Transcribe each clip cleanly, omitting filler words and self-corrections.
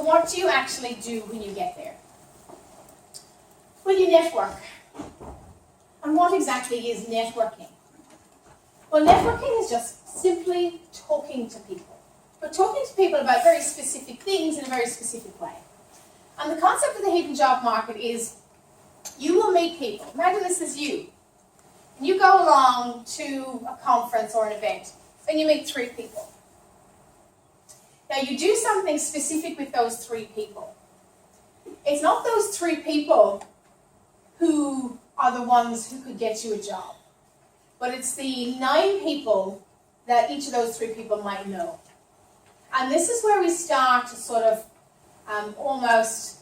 what do you actually do when you get there? Well, you network. And what exactly is networking? Well, networking is just simply talking to people. But talking to people about very specific things in a very specific way. And the concept of the hidden job market is you will meet people. Imagine this is you. And you go along to a conference or an event, and you meet 3 people. Now, you do something specific with those 3 people. It's not those 3 people who are the ones who could get you a job. But it's the 9 people that each of those 3 people might know. And this is where we start to sort of almost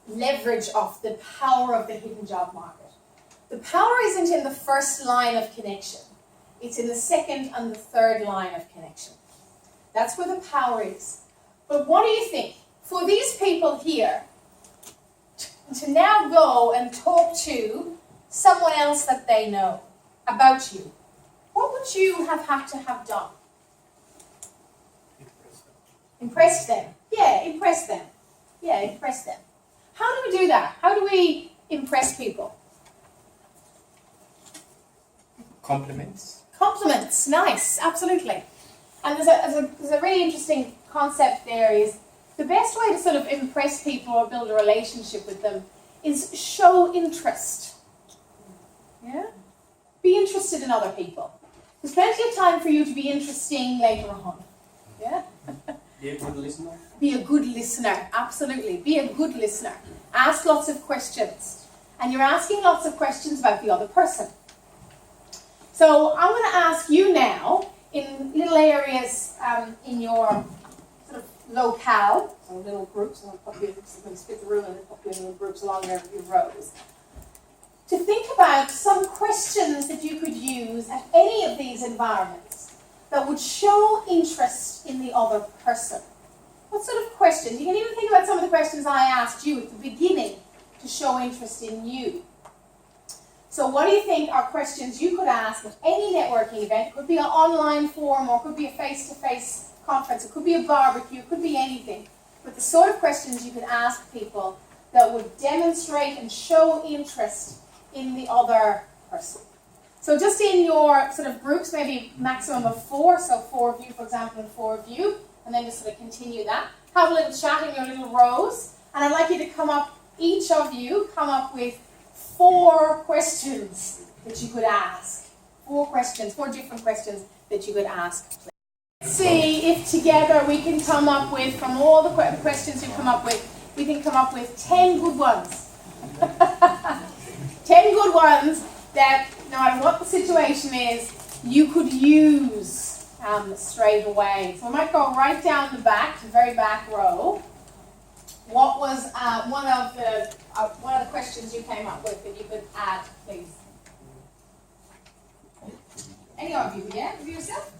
leverage off the power of the hidden job market. The power isn't in the first line of connection. It's in the second and the third line of connection. That's where the power is. But what do you think? For these people here, to now go and talk to someone else that they know about you, what would you have had to have done? Impress them. Yeah, impress them. Yeah, impress them. How do we do that? How do we impress people? Compliments. Compliments. Nice. Absolutely. And there's a really interesting concept there is the best way to sort of impress people or build a relationship with them is show interest. Yeah? Be interested in other people. There's plenty of time for you to be interesting later on. Yeah? Be a good listener. Be a good listener, absolutely. Be a good listener. Ask lots of questions. And you're asking lots of questions about the other person. So I'm going to ask you now, in little areas in your sort of locale, so little groups, and I'll put you, I'm going to split the room and put you in little groups along your rows, to think about some questions that you could use at any of these environments that would show interest in the other person. What sort of questions? You can even think about some of the questions I asked you at the beginning to show interest in you. So what do you think are questions you could ask at any networking event? It could be an online forum, or it could be a face-to-face conference, it could be a barbecue, it could be anything. But the sort of questions you could ask people that would demonstrate and show interest in the other person. So just in your sort of groups, maybe maximum of 4, so 4 of you, for example, and 4 of you, and then just sort of continue that. Have a little chat in your little rows, and I'd like you to come up, each of you, come up with 4 questions that you could ask. 4 questions, 4 different questions that you could ask. Let's see if together we can come up with, from all the questions you've come up with, we can come up with 10 good ones. 10 good ones that, no matter what the situation is, you could use straight away. So we might go right down the back, the very back row. What was one of the questions you came up with that you could add, please? Any of you, yeah? Of yourself?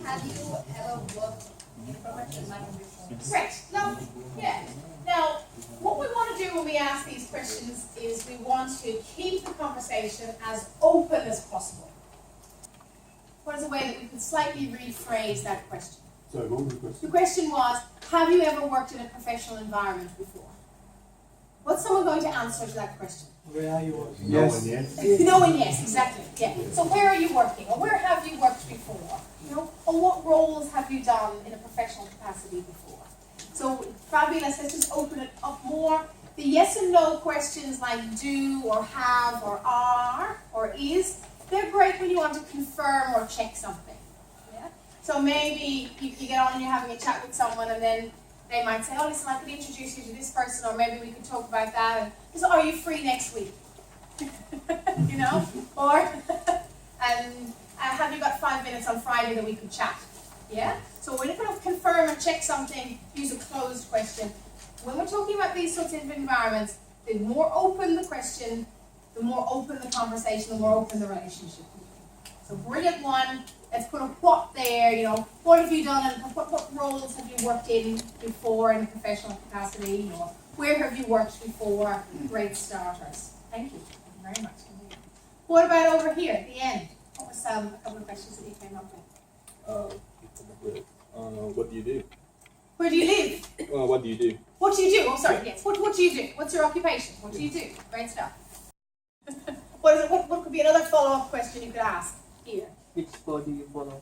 Have you ever worked in professional environment before? Correct. No. Yeah. Now, what we want to do when we ask these questions is we want to keep the conversation as open as possible. What is a way that we can slightly rephrase that question? Sorry, what was the question? The question was, have you ever worked in a professional environment before? What's someone going to answer to that question? Where are you working? No one yet. No and yes, exactly. Yeah. So where are you working? Or where have you worked before? You know, or what roles have you done in a professional capacity before? So fabulous, let's just open it up more. The yes and no questions like do or have or are or is, they're great when you want to confirm or check something. Yeah? So maybe you get on and you're having a chat with someone and then they might say, oh listen, I could introduce you to this person, or maybe we could talk about that, and just, are you free next week? You know? Or and have you got 5 minutes on Friday that we could chat? Yeah? So when you're going to confirm or check something, use a closed question. When we're talking about these sorts of environments, the more open the question, the more open the conversation, the more open the relationship. So brilliant one. Let's put a what there, you know, what have you done and what roles have you worked in before in a professional capacity, or where have you worked before? Great starters. Thank you. Thank you very much. What about over here at the end? What was a couple of questions that you came up with? What do you do? Where do you live? Well, what do you do? What do you do? Oh, sorry, yes. What do you do? What's your occupation? What do you do? Great stuff. What is it? What could be another follow-up question you could ask here? Which sport do you follow?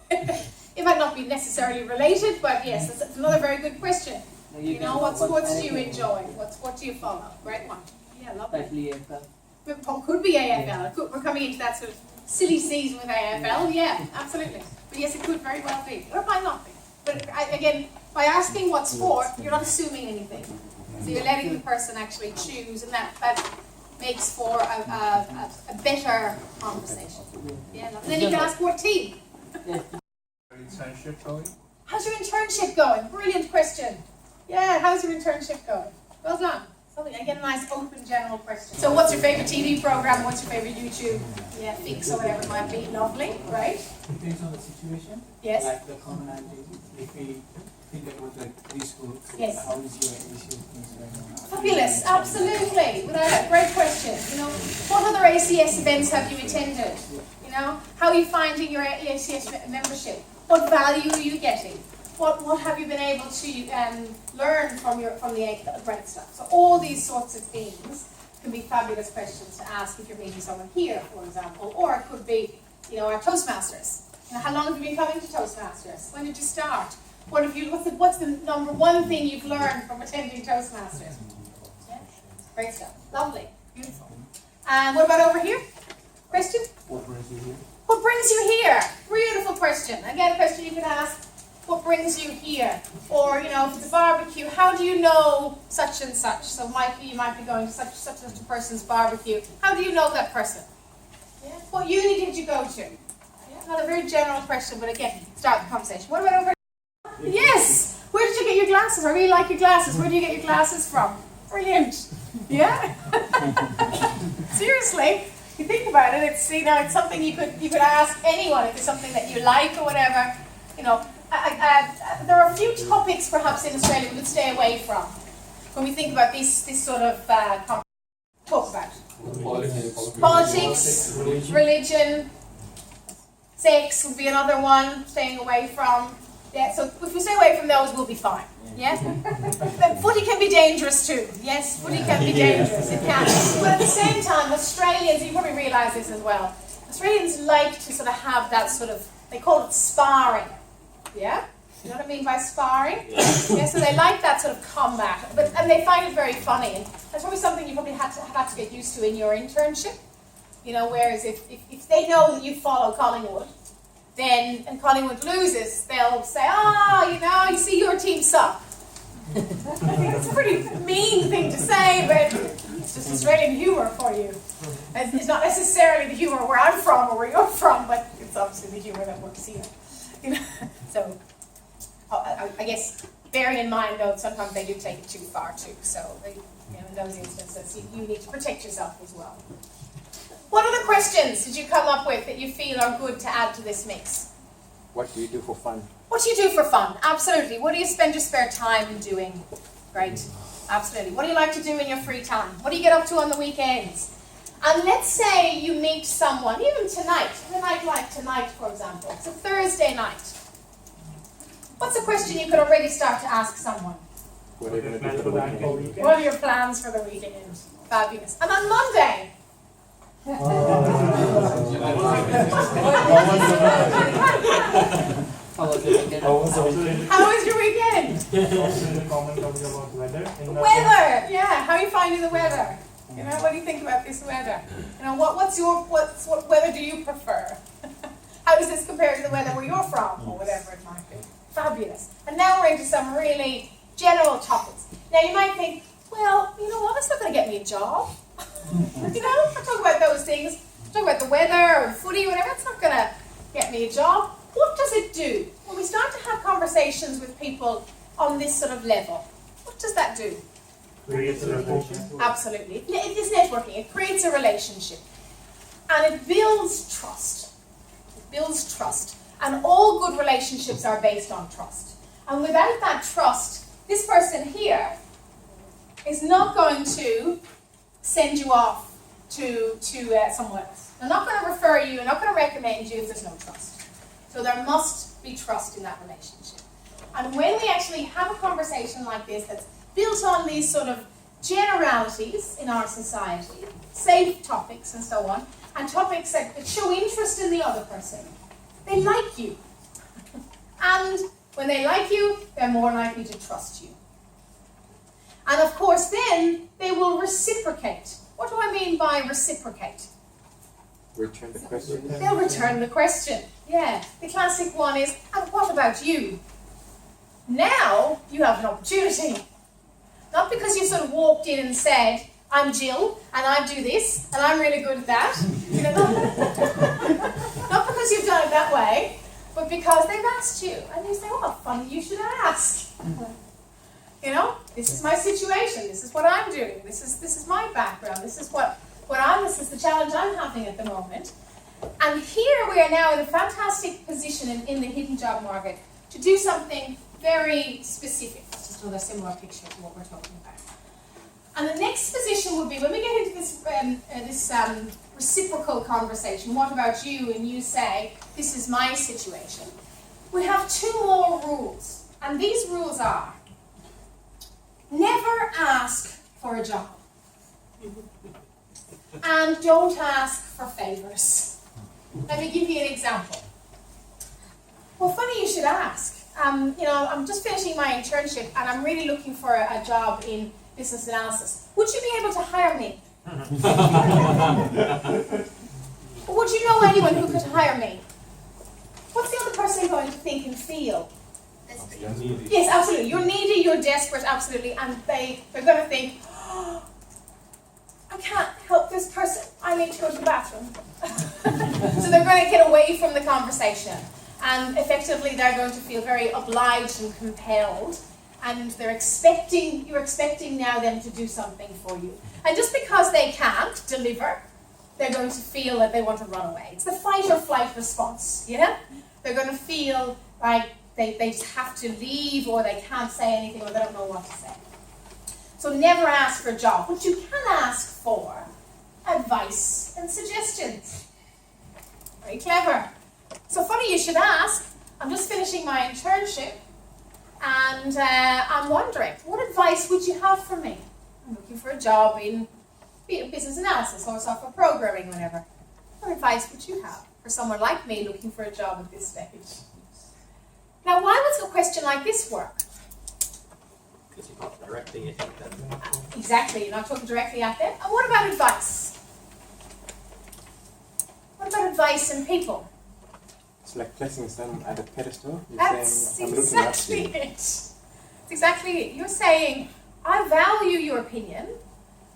It might not be necessarily related, but yes, that's another very good question. You know, what sports do you enjoy? What sport do you follow? Great one. Yeah, lovely. Especially AFL. It could be AFL. We're coming into that sort of silly season with AFL. Yeah, absolutely. But yes, it could very well be. Or it might not be. But again, by asking what sport, you're not assuming anything. So you're letting the person actually choose, and that makes for a better conversation. Yeah, and then you can ask what team. Internship going? How's your internship going? Brilliant question. Yeah, how's your internship going? Well done. Something, again, a nice open general question. So what's your favourite TV programme? What's your favourite YouTube fix or whatever it might be? Lovely, right? Depends on the situation. Yes. Like the commonality. If we think about like preschool, Yes. how is your things right now? Fabulous, absolutely. Without a great question. You know, what other ACS events have you attended? You know, how are you finding your ACS membership? What value are you getting? What have you been able to learn from the great stuff? So all these sorts of things can be fabulous questions to ask if you're meeting someone here, for example, or it could be, you know, our Toastmasters. You know, how long have you been coming to Toastmasters? When did you start? What's the number one thing you've learned from attending Toastmasters? Yeah, great stuff. Lovely, beautiful. And what about over here? Question? What brings you here? What brings you here? Beautiful question. Again, a question you could ask. What brings you here? Or, you know, if it's a barbecue, how do you know such and such? So you might be going to such a person's barbecue. How do you know that person? Yeah. What uni did you go to? Yeah. Not a very general question, but again, start the conversation. What about over here? Yes! Where did you get your glasses? I really like your glasses. Where do you get your glasses from? Brilliant. Yeah? Seriously, you think about it, it's, you know, it's something you could ask anyone if it's something that you like or whatever. You know, there are a few topics perhaps in Australia we would stay away from when we think about this sort of talk about. Politics, religion, sex would be another one, staying away from. Yeah, so if we stay away from those, we'll be fine. Yeah? But footy can be dangerous too. Yes, footy can be dangerous. It can. But at the same time, Australians, you probably realise this as well, Australians like to sort of have that sort of, they call it sparring. Yeah? You know what I mean by sparring? Yeah, so they like that sort of combat, and they find it very funny. And that's probably something you probably had to get used to in your internship. You know, whereas if they know that you follow Collingwood, then and Collingwood loses, they'll say, you know, you see your team suck. I think it's a pretty mean thing to say, but it's just Australian humour for you. It's not necessarily the humour where I'm from or where you're from, but it's obviously the humour that works here. You know? So, I guess, bearing in mind, though, sometimes they do take it too far, too. So, you know, in those instances, you need to protect yourself as well. What other questions did you come up with that you feel are good to add to this mix? What do you do for fun? What do you do for fun? Absolutely. What do you spend your spare time doing? Great. Absolutely. What do you like to do in your free time? What do you get up to on the weekends? And let's say you meet someone, even tonight, a night like tonight, for example. It's a Thursday night. What's a question you could already start to ask someone? What are you going to do for the weekend? What are your plans for the weekend? Fabulous. And on Monday? How was your weekend? How was your weekend? Comment about weather. Weather! Yeah, how are you finding the weather? You know, what do you think about this weather? You know, what weather do you prefer? How does this compare to the weather where you're from, or whatever it might be? Fabulous. And now we're into some really general topics. Now you might think, well, you know what, it's not going to get me a job. You know, I talk about those things, talk about the weather or footy, whatever, it's not going to get me a job. What does it do? When we start to have conversations with people on this sort of level, what does that do? Creates a relationship. Absolutely. It is networking. It creates a relationship. And it builds trust. It builds trust. And all good relationships are based on trust. And without that trust, this person here is not going to send you off to someone else. They're not going to refer you, they're not going to recommend you if there's no trust. So there must be trust in that relationship. And when we actually have a conversation like this that's built on these sort of generalities in our society, safe topics and so on, and topics that show interest in the other person, they like you. And when they like you, they're more likely to trust you. And of course then, they will reciprocate. What do I mean by reciprocate? Return the question. They'll return the question. Yeah, the classic one is, and what about you? Now you have an opportunity. Not because you sort of walked in and said, I'm Jill, and I do this, and I'm really good at that. You know, not because you've done it that way, but because they've asked you. And you say, oh, funny, you should ask. You know, this is my situation, this is what I'm doing, this is my background, this is this is the challenge I'm having at the moment. And here we are now in a fantastic position in the hidden job market to do something very specific. Just another similar picture to what we're talking about. And the next position would be when we get into this reciprocal conversation, what about you? And you say, this is my situation. We have two more rules. And these rules are, never ask for a job. And don't ask for favours. Let me give you an example. Well, funny you should ask. I'm just finishing my internship and I'm really looking for a job in business analysis. Would you be able to hire me? Would you know anyone who could hire me? What's the other person going to think and feel? Yes, absolutely. You're needy, you're desperate, absolutely. And they're going to think, oh, I can't help this person. I need to go to the bathroom. So they're going to get away from the conversation. And effectively, they're going to feel very obliged and compelled. And you're expecting now them to do something for you. And just because they can't deliver, they're going to feel that they want to run away. It's the fight or flight response, yeah? They're going to feel like they just have to leave, or they can't say anything, or they don't know what to say. So never ask for a job. But you can ask for advice and suggestions. Very clever. So funny you should ask. I'm just finishing my internship, and I'm wondering, what advice would you have for me? I'm looking for a job in business analysis or software programming, whatever. What advice would you have for someone like me looking for a job at this stage? Now, why would a question like this work? Because you're not directing it at them. Exactly, you're not talking directly at them. And what about advice? What about advice and people? It's like placing them at a pedestal. You're That's saying, I'm looking up to exactly you. it. It's exactly it. You're saying, I value your opinion,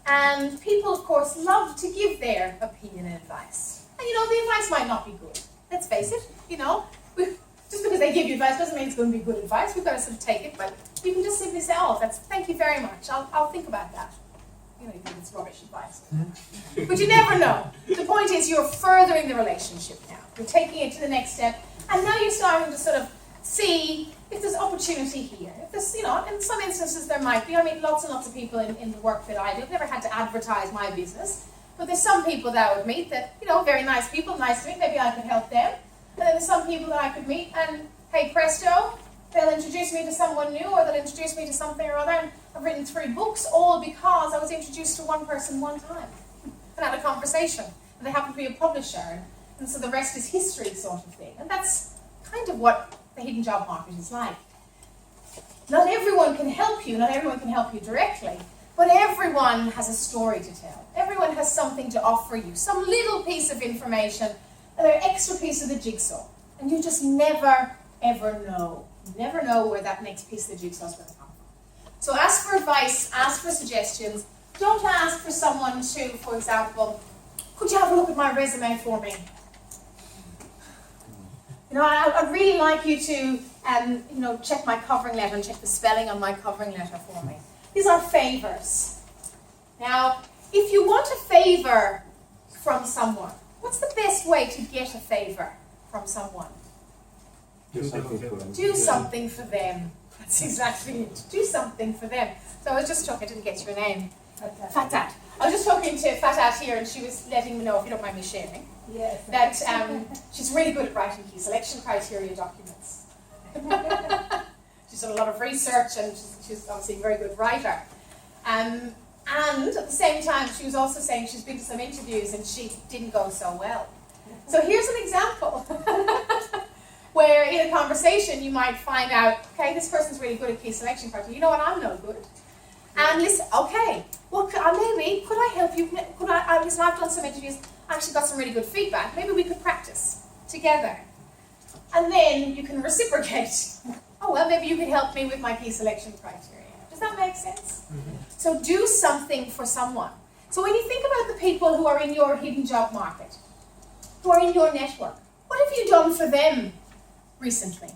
and people, of course, love to give their opinion and advice. And the advice might not be good. Let's face it, just because they give you advice doesn't mean it's going to be good advice. We've got to sort of take it, but you can just simply say, oh, thank you very much. I'll think about that. Even if it's rubbish advice. But you never know. The point is you're furthering the relationship now. You're taking it to the next step, and now you're starting to sort of see if there's opportunity here. If there's, in some instances there might be. I mean, lots and lots of people in the work that I do. I've never had to advertise my business, but there's some people that I would meet that, very nice people, nice to meet. Maybe I could help them. And then there's some people that I could meet, and hey, presto, they'll introduce me to someone new, or they'll introduce me to something or other. And I've written 3 books, all because I was introduced to one person one time and had a conversation. And they happen to be a publisher, and so the rest is history, sort of thing. And that's kind of what the hidden job market is like. Not everyone can help you, not everyone can help you directly, but everyone has a story to tell. Everyone has something to offer you, some little piece of information, an extra piece of the jigsaw. And you just never, ever know. You never know where that next piece of the jigsaw is going to come from. So ask for advice, ask for suggestions. Don't ask for someone to, for example, could you have a look at my resume for me? I'd really like you to, check my covering letter and check the spelling on my covering letter for me. These are favours. Now, if you want a favour from someone, what's the best way to get a favour from someone? Do something for them. Do something for them. That's exactly it. Do something for them. So I was just talking, I didn't get your name. Fatat. I was just talking to Fatat here, and she was letting me know, if you don't mind me sharing, Yes. that she's really good at writing key selection criteria documents. She's done a lot of research, and she's obviously a very good writer. And at the same time, she was also saying she's been to some interviews and she didn't go so well. So here's an example where in a conversation you might find out, okay, this person's really good at key selection criteria. You know what, I'm no good. And listen, okay, well, maybe, could I help you? Listen, I've done some interviews, I actually got some really good feedback. Maybe we could practice together. And then you can reciprocate. Oh, well, maybe you could help me with my key selection criteria. Does that make sense? Mm-hmm. So do something for someone. So when you think about the people who are in your hidden job market, who are in your network, what have you done for them recently?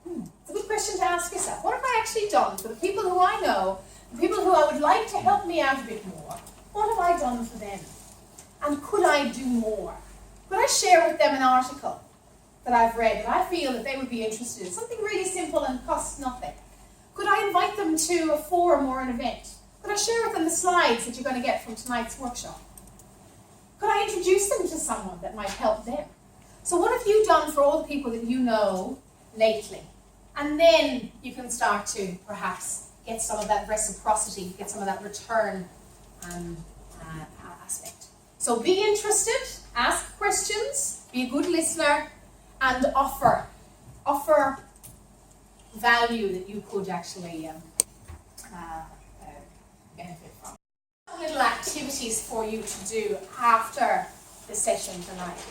It's a good question to ask yourself. What have I actually done for the people who I know, the people who I would like to help me out a bit more? What have I done for them? And could I do more? Could I share with them an article that I've read that I feel that they would be interested in? Something really simple and costs nothing. Could I invite them to a forum or an event? Could I share with them the slides that you're going to get from tonight's workshop? Could I introduce them to someone that might help them? So what have you done for all the people that you know lately? And then you can start to perhaps get some of that reciprocity, get some of that return aspect. So be interested, ask questions, be a good listener, and offer value that you could actually benefit from. Little activities for you to do after the session tonight.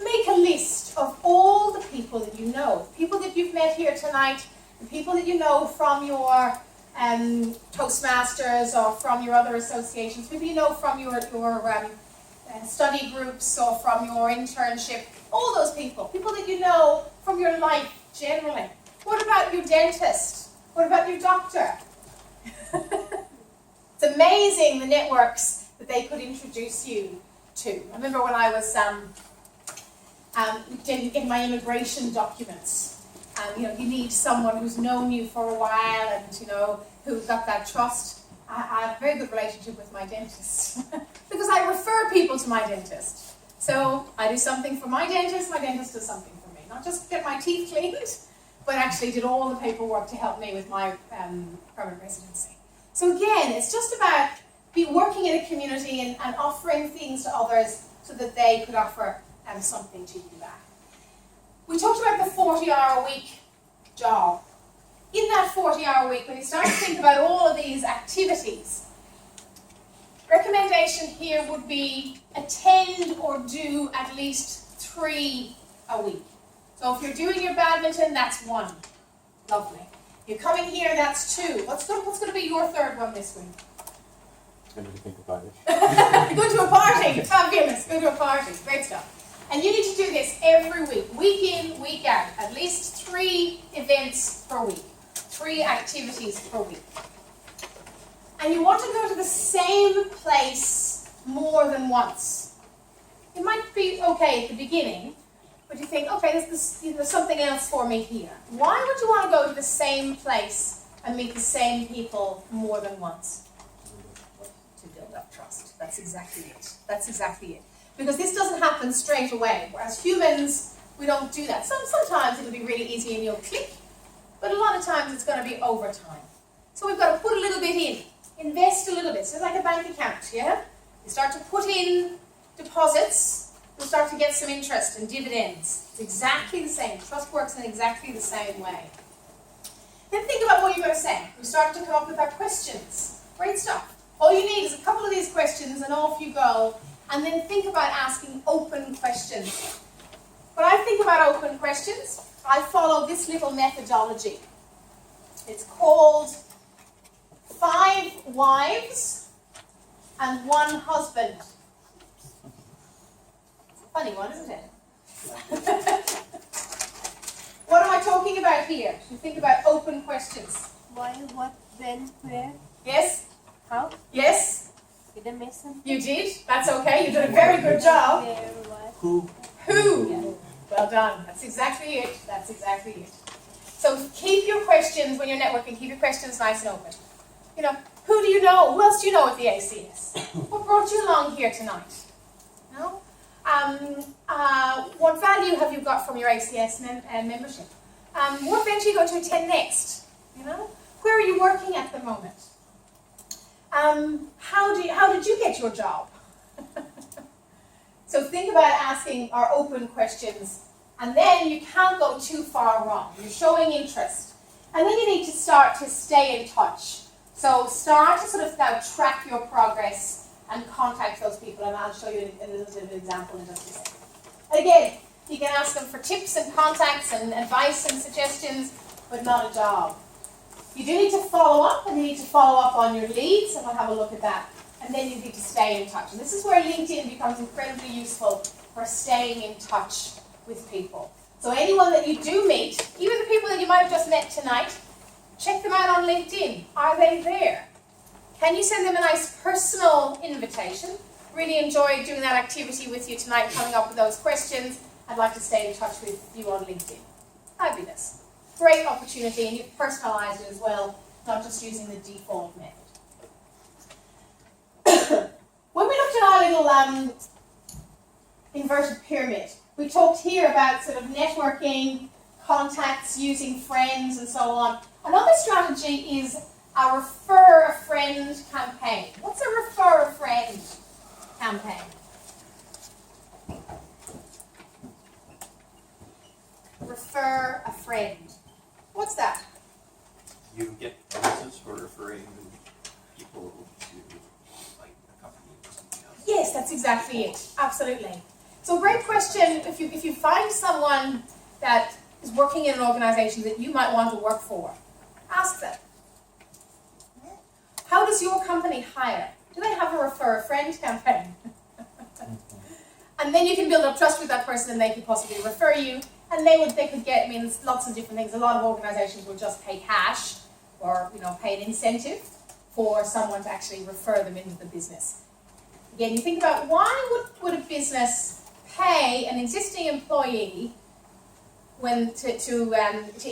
Make a list of all the people that you know, people that you've met here tonight, the people that you know from your Toastmasters or from your other associations, people you know from your study groups or from your internship, all those people that you know from your life generally. What about your dentist? What about your doctor? It's amazing the networks that they could introduce you to. I remember when I was getting my immigration documents. You need someone who's known you for a while and who's got that trust. I have a very good relationship with my dentist because I refer people to my dentist. So I do something for my dentist does something for me. Not just get my teeth cleaned, but actually did all the paperwork to help me with my permanent residency. So again, it's just about working in a community and offering things to others so that they could offer something to you back. We talked about the 40-hour-a-week job. In that 40-hour week, when you start to think about all of these activities, recommendation here would be attend or do at least 3 a week. So if you're doing your badminton, that's 1. Lovely. You're coming here, that's 2. What's going to be your third one this week? I need to think about it. Go to a party. Fabulous. Go to a party. Great stuff. And you need to do this every week in, week out. At least 3 events per week. 3 activities per week. And you want to go to the same place more than once. It might be okay at the beginning, but you think, okay, there's something else for me here. Why would you want to go to the same place and meet the same people more than once? To build up trust. That's exactly it. That's exactly it. Because this doesn't happen straight away. Whereas humans, we don't do that. Sometimes it'll be really easy and you'll click, but a lot of times it's going to be over time. So we've got to put a little bit in. Invest a little bit. So it's like a bank account, yeah? You start to put in deposits, you'll start to get some interest and dividends. It's exactly the same. Trust works in exactly the same way. Then think about what you're going to say. We start to come up with our questions. Great stuff. All you need is a couple of these questions and off you go. And then think about asking open questions. When I think about open questions, I follow this little methodology. It's called 5 wives and 1 husband. It's a funny one, isn't it? What am I talking about here? You think about open questions. Why, what, when, where, Yes? how? Yes? Did I miss something? You did? That's okay. You did a very good job. Where, what? Who? Who? Yeah. Well done. That's exactly it. That's exactly it. So keep your questions, when you're networking, keep your questions nice and open. Who do you know? Who else do you know at the ACS? What brought you along here tonight? No? What value have you got from your ACS membership? What event are you going to attend next? You know, where are you working at the moment? How did you get your job? So think about asking our open questions, and then you can't go too far wrong. You're showing interest. And then you need to start to stay in touch. So start to sort of now track your progress and contact those people, and I'll show you a little bit of an example in just a second. And again, you can ask them for tips and contacts and advice and suggestions, but not a job. You do need to follow up, and you need to follow up on your leads, and we'll have a look at that. And then you need to stay in touch. And this is where LinkedIn becomes incredibly useful for staying in touch with people. So anyone that you do meet, even the people that you might have just met tonight, check them out on LinkedIn. Are they there? Can you send them a nice personal invitation? Really enjoyed doing that activity with you tonight, coming up with those questions. I'd like to stay in touch with you on LinkedIn. Fabulous. Great opportunity, and you've personalised it as well, not just using the default method. When we looked at our little inverted pyramid, we talked here about sort of networking, contacts, using friends, and so on. Another strategy is a refer a friend campaign. What's a refer a friend campaign? Refer a friend. What's that? You get bonuses for referring people to like a company or something else. Yes, that's exactly it. Absolutely. So a great question, if you find someone that is working in an organization that you might want to work for, ask them. How does your company hire? Do they have a refer a friend campaign? And then you can build up trust with that person, and they could possibly refer you, and they could get, I mean, there's lots of different things. A lot of organizations will just pay cash or, you know, pay an incentive for someone to actually refer them into the business. Again, you think about why would a business pay an existing employee when to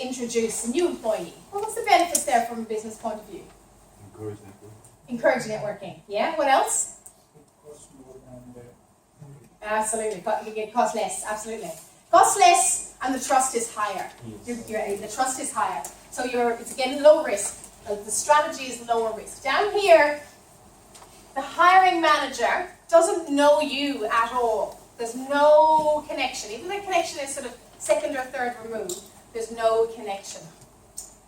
introduce a new employee? Well, what's the benefits there from a business point of view? Encourage networking. Encourage networking. Yeah. What else? It costs more than the Absolutely. It costs less. Absolutely. Costs less, and the trust is higher. The trust is higher. So it's again low risk. The strategy is lower risk. Down here, the hiring manager doesn't know you at all. There's no connection. Even the connection is sort of second or third removed. There's no connection.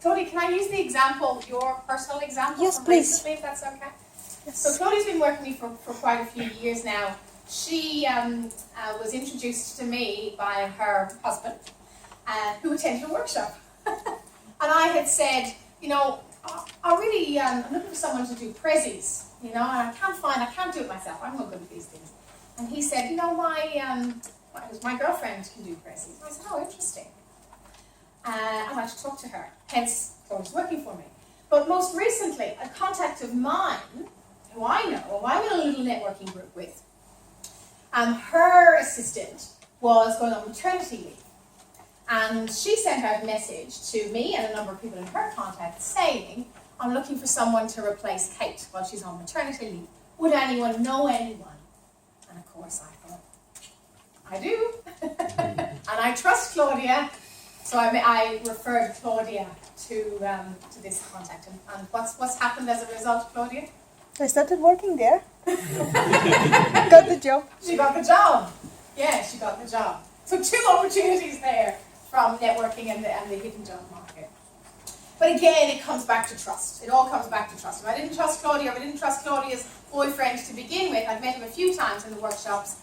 Claudia, can I use the example, your personal example Yes, from please. recently, if that's okay? Yes. So Claudia's been working with me for quite a few years now. She was introduced to me by her husband, who attended a workshop. And I had said, you know, I'm looking for someone to do prezzies, you know, and I can't do it myself. I'm not good at these things. And he said, you know, my girlfriend can do prezzies. I said, oh, interesting. I'd like to talk to her. Hence, Claudia's working for me. But most recently, a contact of mine, who I know, who I'm in a little networking group with, her assistant was going on maternity leave. And she sent out a message to me and a number of people in her contact saying, I'm looking for someone to replace Kate while she's on maternity leave. Would anyone know anyone? And of course I thought, I do. And I trust Claudia. So I referred Claudia to this contact. And what's happened as a result, Claudia? I started working there. Got the job. She got the job. Yeah, she got the job. So 2 opportunities there from networking and the hidden job market. But again, it comes back to trust. It all comes back to trust. If I didn't trust Claudia, if I didn't trust Claudia's boyfriend to begin with, I've met him a few times in the workshops,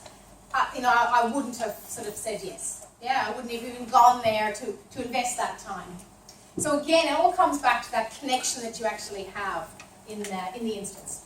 I wouldn't have sort of said yes. Yeah, I wouldn't have even gone there to invest that time. So again, it all comes back to that connection that you actually have in the instance.